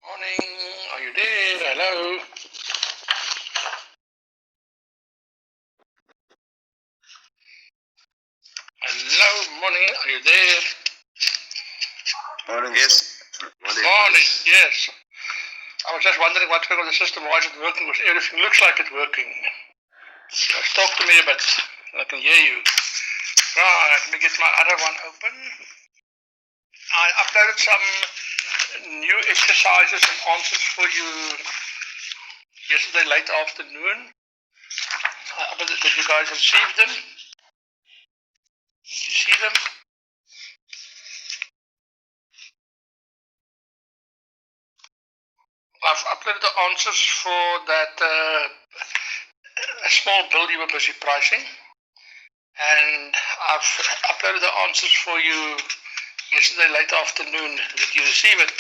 Morning, are you there? Hello. Hello, morning, are you there? Morning. Yes. Morning, yes. I was just wondering what's going on with the system. Why is it working? Because everything looks like it's working. Just talk to me a bit. I can hear you. Right, let me get my other one open. I uploaded some new exercises and answers for you yesterday late afternoon. Did you guys receive them? Did you see them? I've uploaded the answers for that small bill you were busy pricing, and I've uploaded the answers for you yesterday late afternoon. Did you receive it?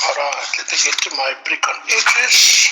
Alright, let me get to my brick on edges.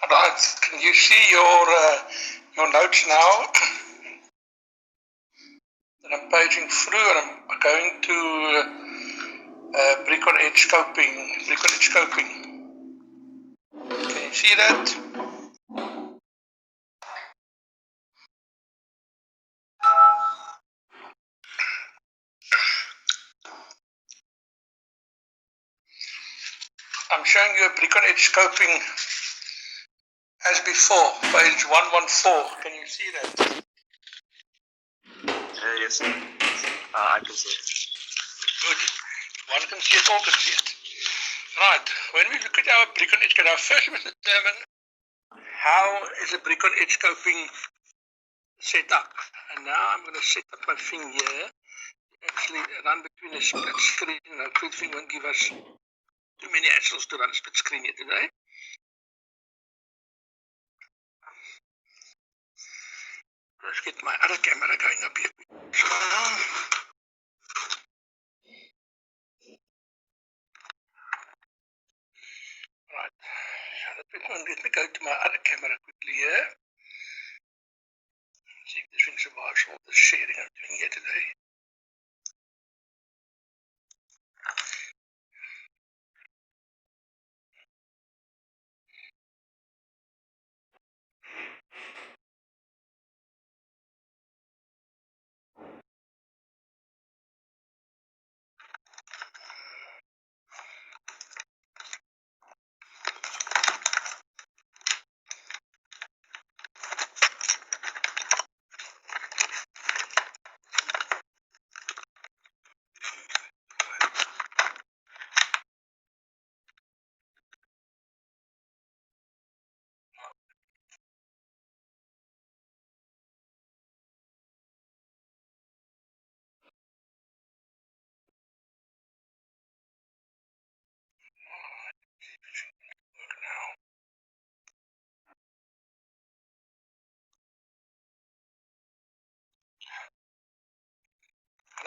Alright, can you see your notes now? That I'm paging through, and I'm going to brick on edge scoping. Can you see that? I'm showing you a brick on edge scoping as before, page 114. Can you see that? Yes. I can see it. Good. One can see it, all can see it. Right, when we look at our brick on edge scoping, first we must determine how is a brick on edge scoping set up. And now I'm going to set up my thing here. Actually run between a split screen, and hopefully the thing won't give us too many hassles to run a split screen here today. Let's get my other camera going up here. Right, so let me go to my other camera quickly here. See if this thing survives all the sharing I'm doing here today.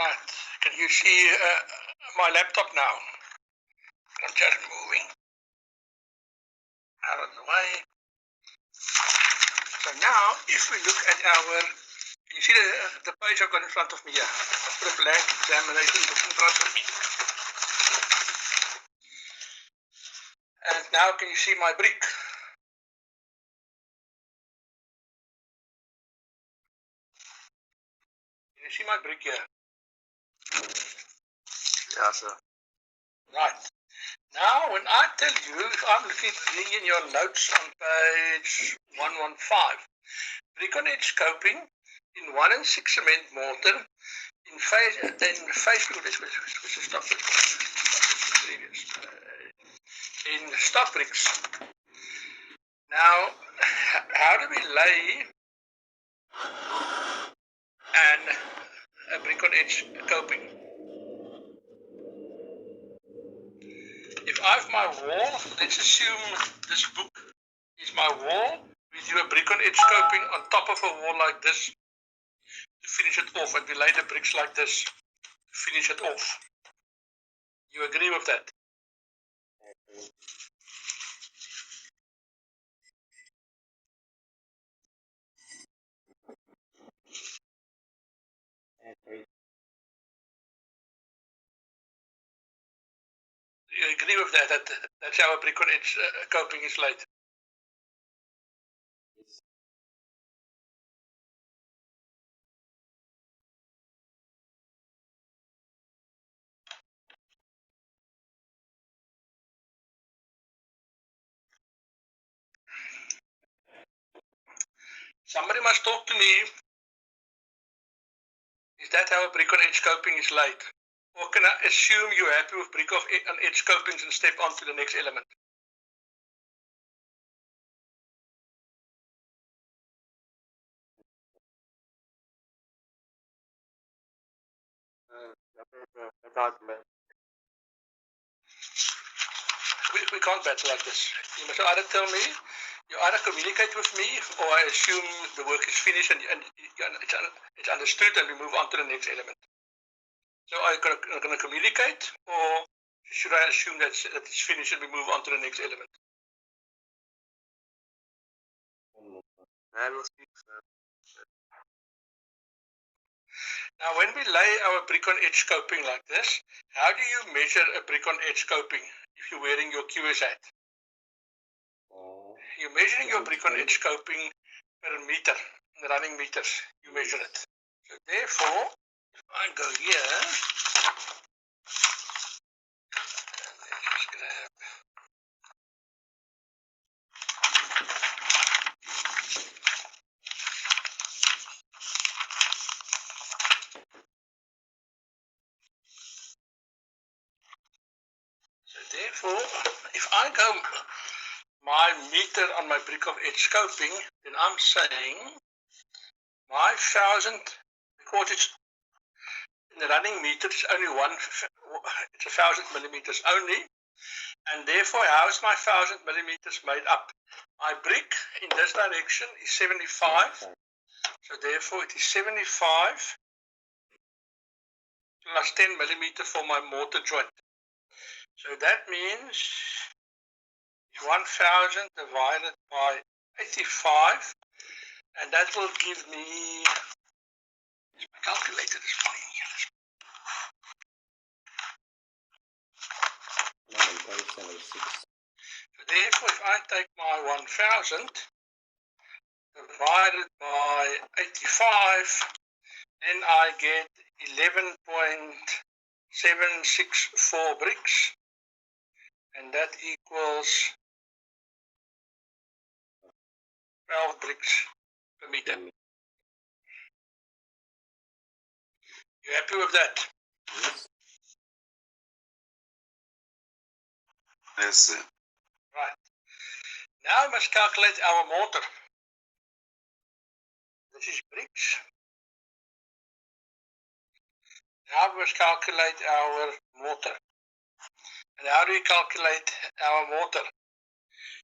Right. Can you see my laptop now? I'm just moving out of the way. So now, if we look at our, can you see the page I've got in front of me here? I've put a blank examination book in front of me. And now can you see my brick? Can you see my brick here? Yeah, sir. Right. Now, when I tell you, if I'm looking in your notes on page 115, brick on edge scoping in 1 and 6 cement mortar in phase, in stock bricks. Now, how do we lay a brick on edge coping? If I have my wall, let's assume this book is my wall. We do a brick on edge coping on top of a wall like this to finish it off, and we lay the bricks like this to finish it off. You agree with that? You agree with that? That's how a brick on edge coping is laid. Somebody must talk to me. Is that how a brick on edge coping is laid? Or can I assume you're happy with brick on edge copings and step on to the next element? We can't battle like this. You must either tell me, you either communicate with me, or I assume the work is finished and it's understood and we move on to the next element. So are you going to communicate, or should I assume that it's finished and we move on to the next element? I will speak, sir. Now, when we lay our brick on edge scoping like this, how do you measure a brick on edge scoping if you're wearing your QS hat? You're measuring your brick on edge scoping per meter, in running meters. You measure it. So therefore, if I go here, let's grab. So therefore, if I go my meter on my brick of edge scoping, then I'm saying my 1000, because it's in the running meter, it's only it's 1000 millimeters only, and therefore how is my 1000 millimeters made up? My brick in this direction is 75, so therefore it is 75 plus 10 millimeter for my mortar joint. So that means 1000 divided by 85, and that will give me, my calculator is fine here. So therefore, if I take my 1000 divided by 85, then I get 11.764 bricks, and that equals 12 bricks per meter. You happy with that? Yes. Yes, sir. Right. Now we must calculate our mortar. This is bricks. Now we must calculate our mortar. And how do we calculate our mortar?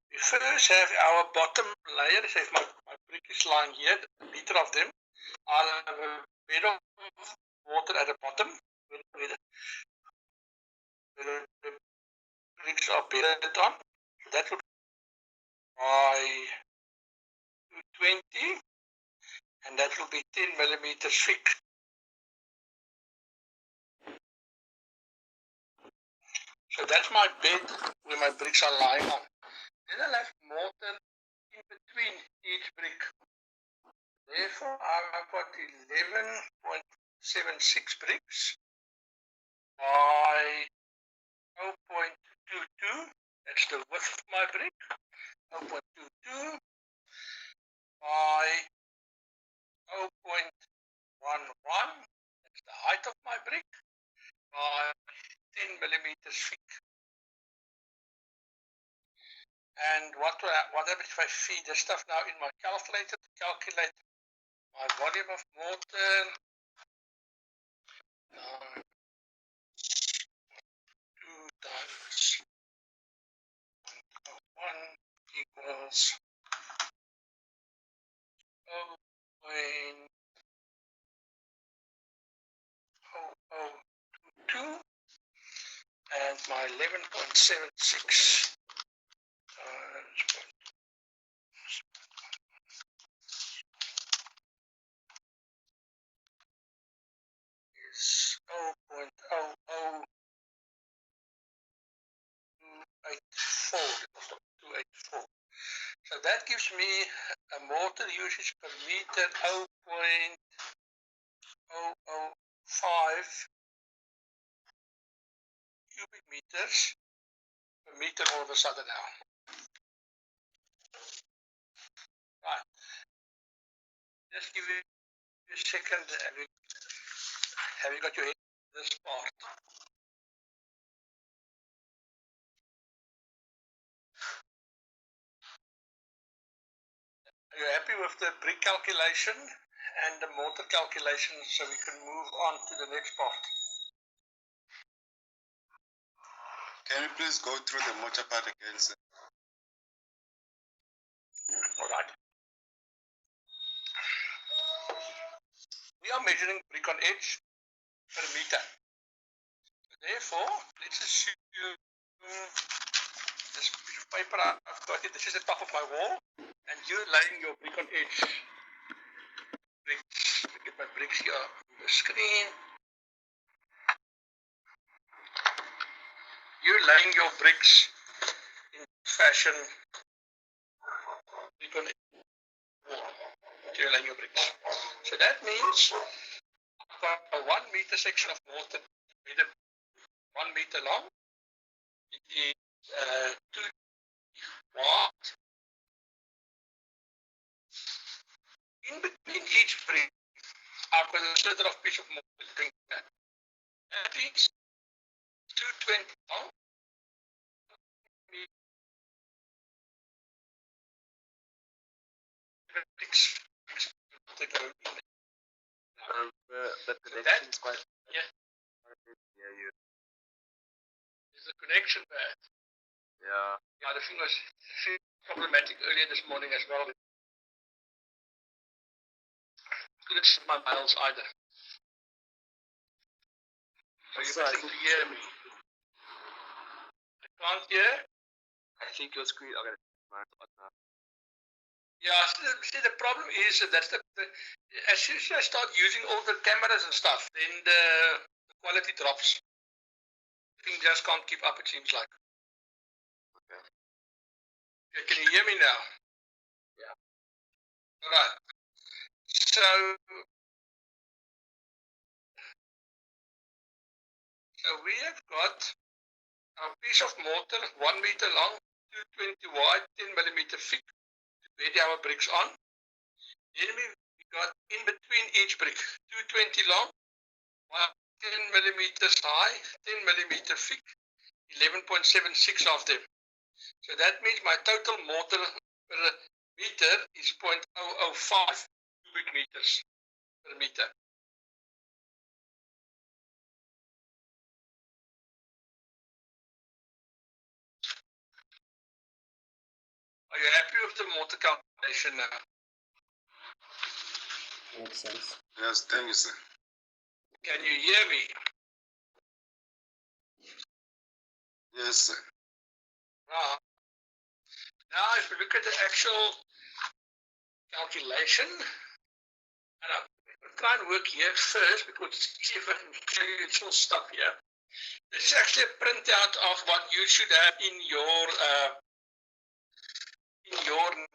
We first have our bottom layer. So if my brick is lying here, a meter of them, I'll have a bed of water at the bottom, where the bricks are bedded on. So that would by 220, and that will be 10 millimeters thick. So that's my bed where my bricks are lying on. Then I'll have mortar in between each brick. Therefore, I've got 11.76 bricks by 0.22. That's the width of my brick. 0.22 by 0.11. That's the height of my brick by 10 millimeters thick. And what happens if I feed this stuff now in my calculator to calculate my volume of mortar? 2 times 1 equals 0.0022, and my 11.76 times is 0.00284. So that gives me a mortar usage per meter 0.005 cubic meters per meter all of a sudden now. Right. Just give it a second. Have you got your head in this part? Are you happy with the brick calculation and the mortar calculation, so we can move on to the next part? Can you please go through the mortar part again, sir? All right. We are measuring brick on edge per meter. Therefore, let's assume this piece of paper I've got it. This is the top of my wall, and you're laying your brick on edge. Bricks. Let me get my bricks here on the screen. You're laying your bricks in fashion. Brick on edge wall. You're laying your bricks. So that means I've got a 1 meter section of mortar, 1 meter long. It is 2 wide. In between each brick, I've got a sliver of piece of mortar doing that. That is 220 long. Bricks to go in there. The connection is quite. Yeah. Yeah, you. Is the connection bad? Yeah. Yeah, the thing was problematic earlier this morning as well. Couldn't see my miles either. So you're Sorry, missing to hear me. I can't hear. I think your screen. Okay. Yeah, see the problem is that's as soon as I start using all the cameras and stuff, then the quality drops. The thing just can't keep up, it seems like. Okay. Can you hear me now? Yeah. All right. So we have got a piece of mortar, 1 meter long, 220 wide, 10 millimeter thick, to bed our bricks on. Then we got in between each brick, 220 long, 10 millimeters high, 10 millimeter thick, 11.76 of them. So that means my total mortar per meter is 0.005 cubic meters per meter. Are you happy with the mortar calculation now? Makes sense. Yes, thank you, sir. Can you hear me? Yes, sir. Right. Now, if we look at the actual calculation, and I'll try and work here first because see if I can show you useful stuff here. This is actually a printout of what you should have in your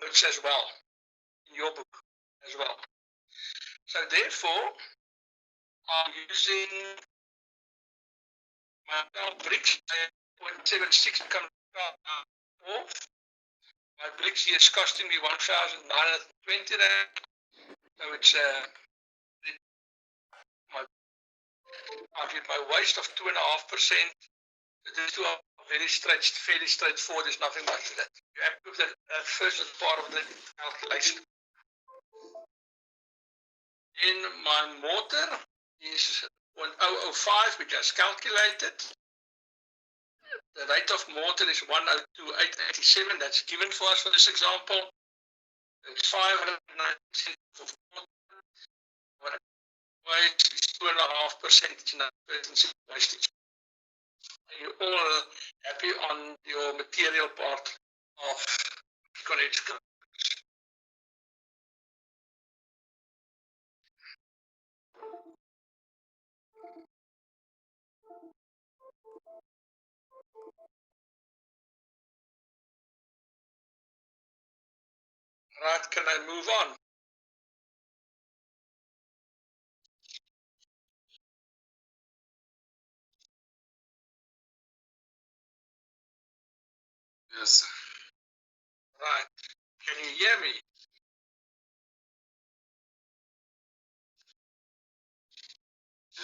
notes as well, in your book as well. So therefore, I'm using my 12 bricks, 0.76 come off. My bricks here is costing me 1,920 rand. So it's my waste of 2.5%. These two are fairly straightforward. There's nothing much to that. You have to put that first as part of the calculation. In my mortar is 0.005, which is calculated. The rate of mortar is 102,887. That's given for us for this example. It's 590 of mortar. What waste is 2.5% wastage. Are you all happy on your material part of college? Right, can I move on? Yes, sir. Right, can you hear me?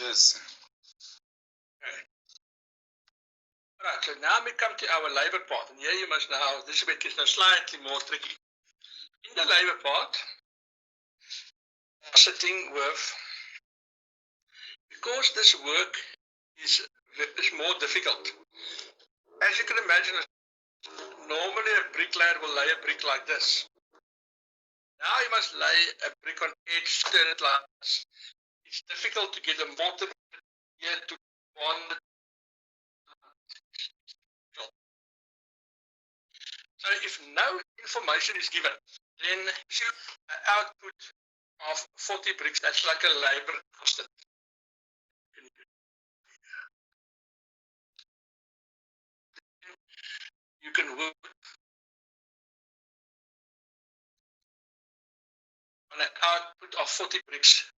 Yes, sir. Okay. Right, so now we come to our labor part, and here you must know this bit is now slightly more tricky. In the labor part, sitting with, because this work is more difficult. As you can imagine, normally a bricklayer will lay a brick like this. Now you must lay a brick on edge, turn it like this. It's difficult to get a mortar here to bond. So if no information is given, then you output of 40 bricks, that's like a labor constant. You can work on an output of 40 bricks.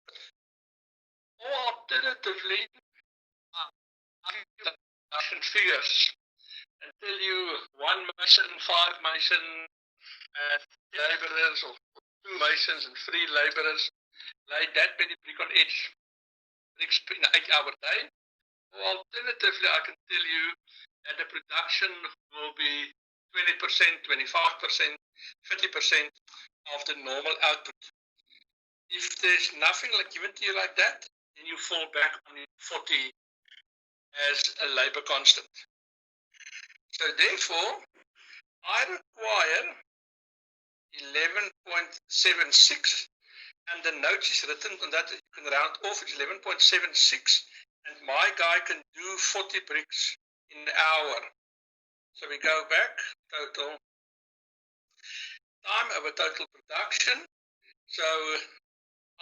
Or alternatively, I can figures and tell you 1 mason, 5 mason, 3 laborers, or 2 masons and 3 laborers lay that many brick on edge bricks in an 8-hour day. Or alternatively, I can tell you that the production will be 20%, 25%, 50% of the normal output. If there's nothing like given to you like that, then you fall back on 40 as a labor constant. So therefore, I require 11.76, and the note is written on that. You can round off. It's 11.76, and my guy can do 40 bricks in an hour. So we go back, total time over total production. So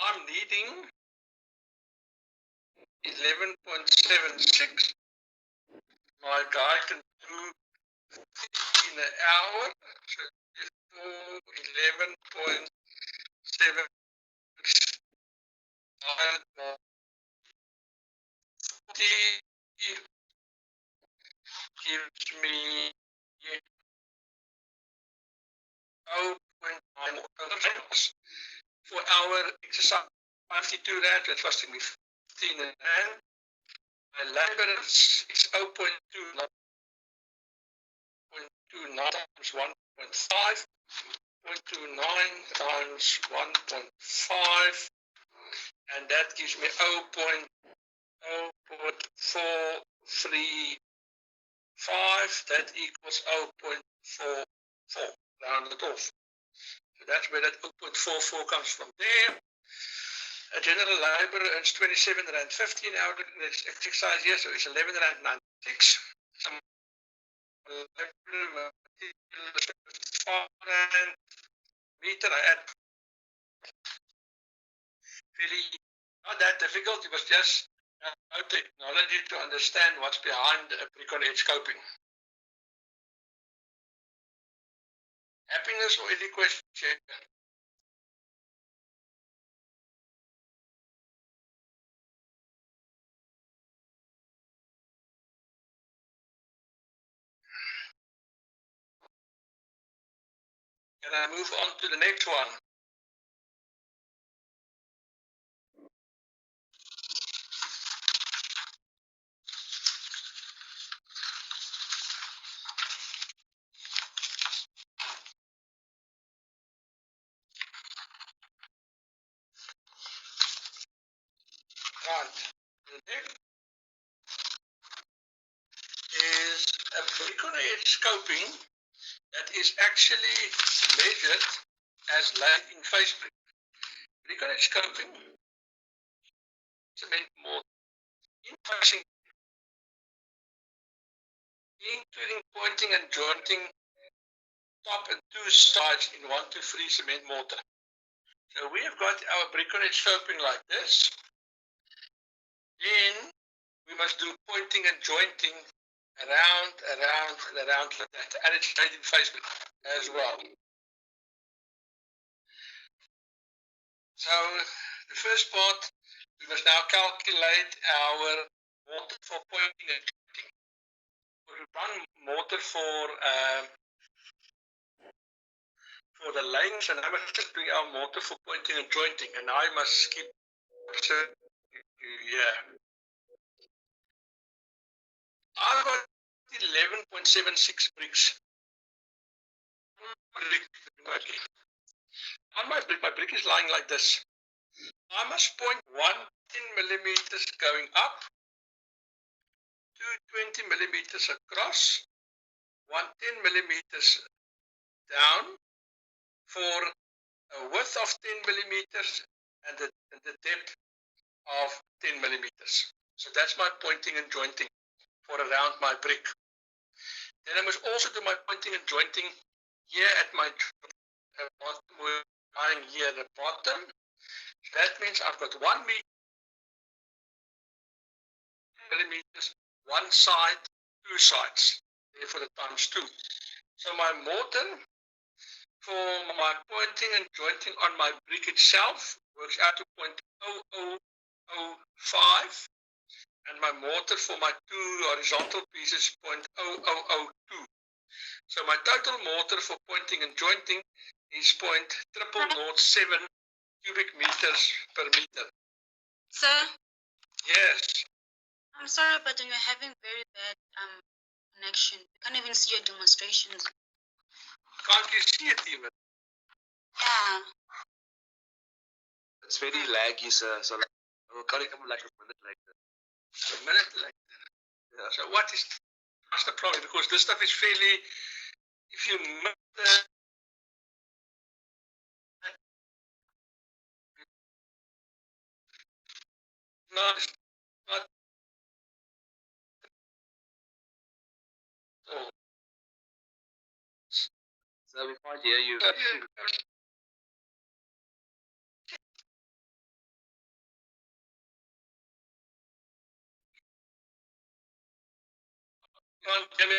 I'm needing 11.76. My guy can do in an hour. So 11.7 gives me 0.9 for our exercise 52 rand, that's costing me 15 rand. My labor is 0.29 times 1.5, 0.29 times 1.5, and that gives me 0.435. That equals 0.44, round it off. So that's where that 0.44 comes from there. A general laborer earns 27 Rand 50 an hour in this exercise here, so it's 11 Rand 96. Some laborer 4 Rand meter. I add really not that difficult. It was just no technology to understand what's behind brick on edge scoping. Happiness or any question? Can I move on to the next one? Right. The next is a brick on edge scoping that is actually measured as laid in face brick. Brick on edge scoping, cement more in facing, including pointing and jointing top and two sides in 1 to 3 cement mortar. So we have got our brick on edge scoping like this. Then we must do pointing and jointing around like that. And it's laid in face brick as well. So the first part, we must now calculate our mortar for pointing and jointing. We've done mortar for the lanes, and I must just do our mortar for pointing and jointing, and I must skip yeah. I've got 11.76 bricks. On my brick is lying like this. I must point 10 millimeters going up, 20 millimeters across, 10 millimeters down for a width of 10 millimeters and the depth of 10 millimeters. So that's my pointing and jointing for around my brick. Then I must also do my pointing and jointing here at my bottom, lying here at the bottom. So that means I've got 1 millimeters, one side, two sides, therefore the times 2. So my mortar for my pointing and jointing on my brick itself works out to 0.0005, and my mortar for my two horizontal pieces 0.0002. So my total mortar for pointing and jointing is 0.0007 cubic meters per meter. Sir? Yes. I'm sorry, but you're having very bad connection. We can't even see your demonstrations. Can't you see it even? Yeah. It's very laggy, sir. So like, can you come like a minute like that? A minute like that. Yeah. So what's the problem? Because this stuff is fairly, if you miss the not oh. Sir, we can't hear you. Can't hear me.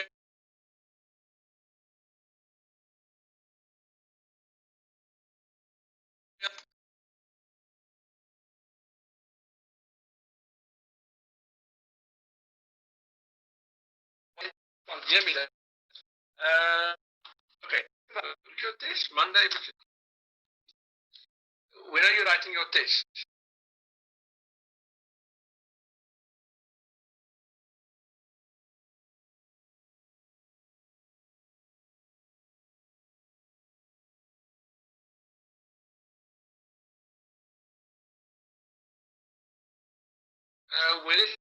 Can't hear me then. Okay. Your test Monday. When are you writing your test? When is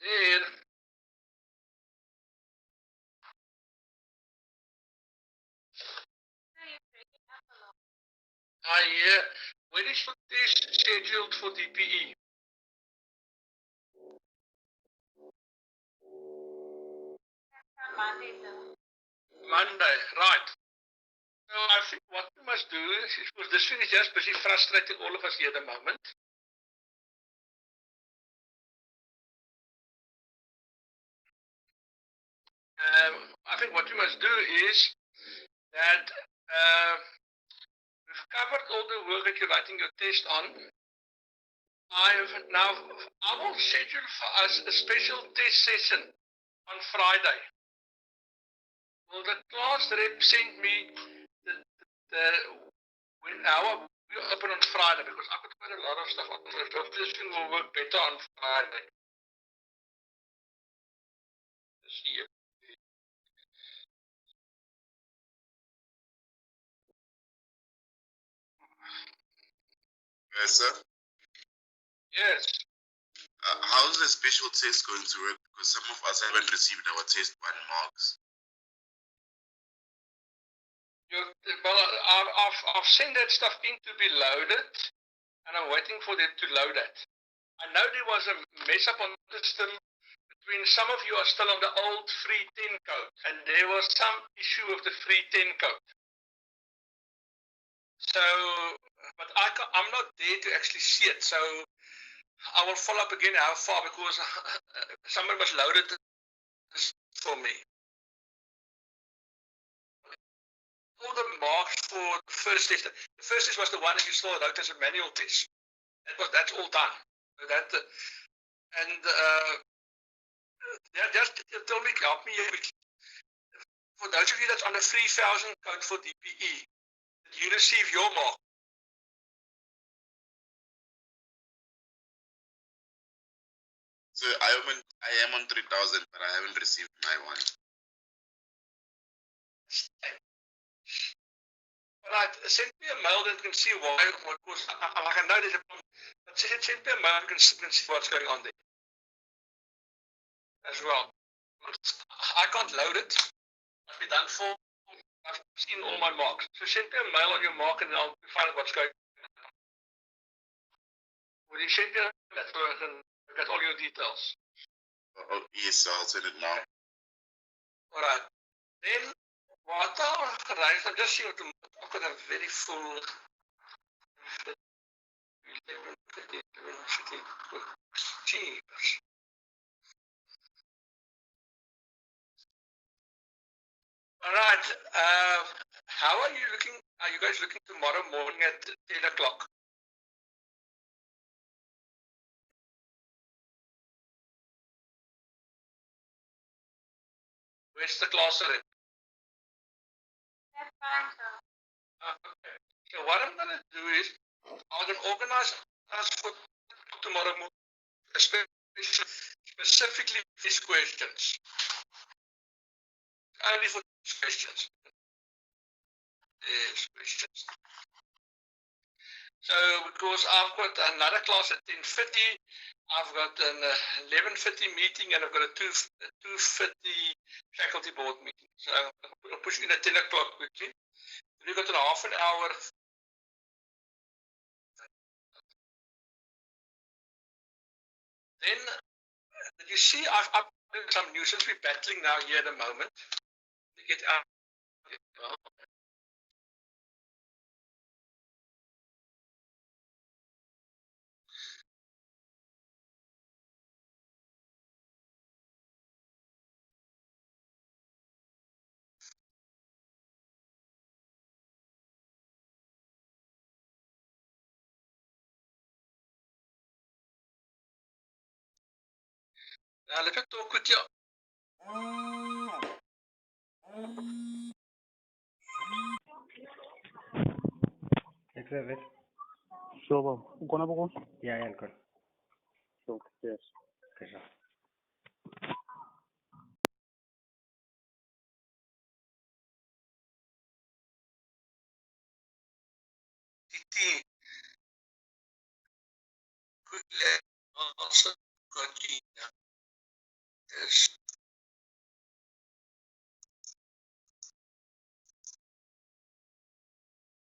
There. When is the test scheduled for DPE? Monday, right. So I think what we must do is, because this thing is just busy frustrating all of us here at the moment. I think what we must do is that we've covered all the work that you're writing your test on. I will schedule for us a special test session on Friday. Will the class rep send me how we open on Friday, because I've got quite a lot of stuff on Thursday. So this thing will work better on Friday. See you. Yes, sir. Yes. How is the special test going to work? Because some of us haven't received our test 1 marks. I've sent that stuff in to be loaded, and I'm waiting for them to load it. I know there was a mess up on the system between some of you are still on the old 310 code, and there was some issue with the 310 code. So, but I'm not there to actually see it, so I will follow up again how far, because someone must load it for me. All the marks for the first test. The first test was the one that you saw out as a manual test. That's all done. Just tell me, help me here. For those of you that's on the 3000 code for DPE, did you receive your mark? So I am on 3000, but I haven't received my one. Right, send me a mail and you can see why. Because I know there's a problem, but send me a mail and you can see what's going on there as well. I can't load it. I'll be done for. I've seen all my marks. So send me a mail on your mark and I'll find out what's going on. Will you send me that so I can get all your details? Oh, yes, I'll send it now. Alright. Then what I'm just seeing I've got a very full Alright. How are you looking? Are you guys looking tomorrow morning at 10 o'clock? Where's the class already? That's fine, sir. Okay. So what I'm going to do is I'm going to organize us for tomorrow morning, specifically these questions. Only for these questions. These questions. So because I've got another class at 10:30, I've got an 11:30 meeting, and I've got a 2:30 faculty board meeting. So I'll push in at 10 o'clock quickly. We've got a half an hour. Then, did you see I've uploaded some news since we're battling now here at the moment to get out. Now let me talk with you. Sure, uko na buko? Yeah, good. Sure, yes. Okay, sure. Titi, quickly also got you. Yes.